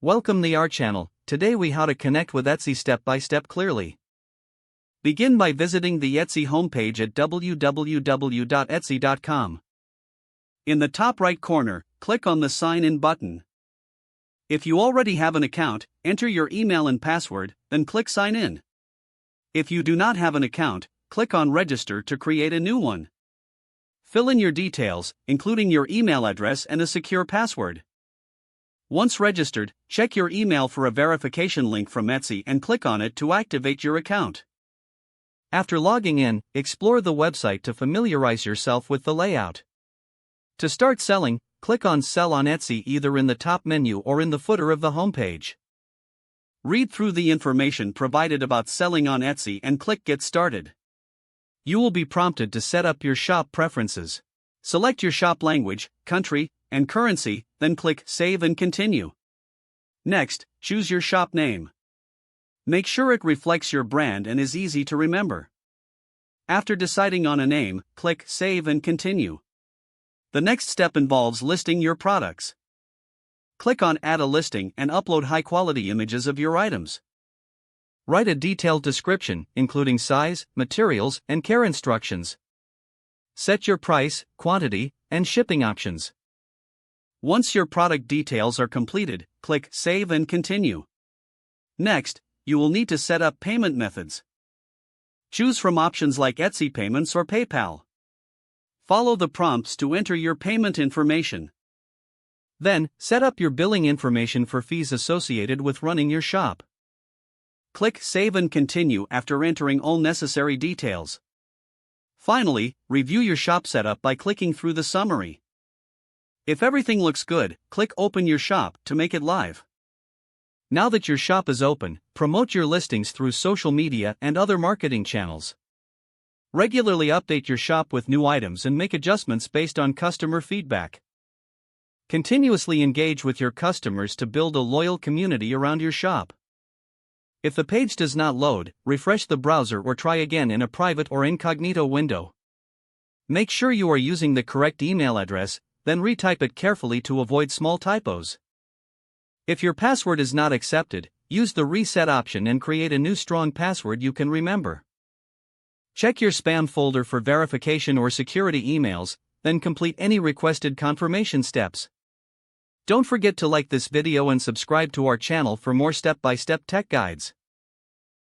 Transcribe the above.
Welcome to our channel. Today we how to connect with Etsy step by step clearly. Begin by visiting the Etsy homepage at www.etsy.com. In the top right corner, click on the Sign In button. If you already have an account, enter your email and password, then click Sign In. If you do not have an account, click on Register to create a new one. Fill in your details, including your email address and a secure password. Once registered, check your email for a verification link from Etsy and click on it to activate your account. After logging in, explore the website to familiarize yourself with the layout. To start selling, click on Sell on Etsy either in the top menu or in the footer of the homepage. Read through the information provided about selling on Etsy and click Get Started. You will be prompted to set up your shop preferences. Select your shop language, country, and currency, then click Save and Continue. Next, choose your shop name. Make sure it reflects your brand and is easy to remember. After deciding on a name, click Save and Continue. The next step involves listing your products. Click on Add a listing and upload high-quality images of your items. Write a detailed description, including size, materials, and care instructions. Set your price, quantity, and shipping options. Once your product details are completed, click Save and Continue. Next, you will need to set up payment methods. Choose from options like Etsy Payments or PayPal. Follow the prompts to enter your payment information. Then, set up your billing information for fees associated with running your shop. Click Save and Continue after entering all necessary details. Finally, review your shop setup by clicking through the summary. If everything looks good, click Open Your Shop to make it live. Now that your shop is open, promote your listings through social media and other marketing channels. Regularly update your shop with new items and make adjustments based on customer feedback. Continuously engage with your customers to build a loyal community around your shop. If the page does not load, refresh the browser or try again in a private or incognito window. Make sure you are using the correct email address, then retype it carefully to avoid small typos. If your password is not accepted, use the reset option and create a new strong password you can remember. Check your spam folder for verification or security emails, then complete any requested confirmation steps. Don't forget to like this video and subscribe to our channel for more step-by-step tech guides.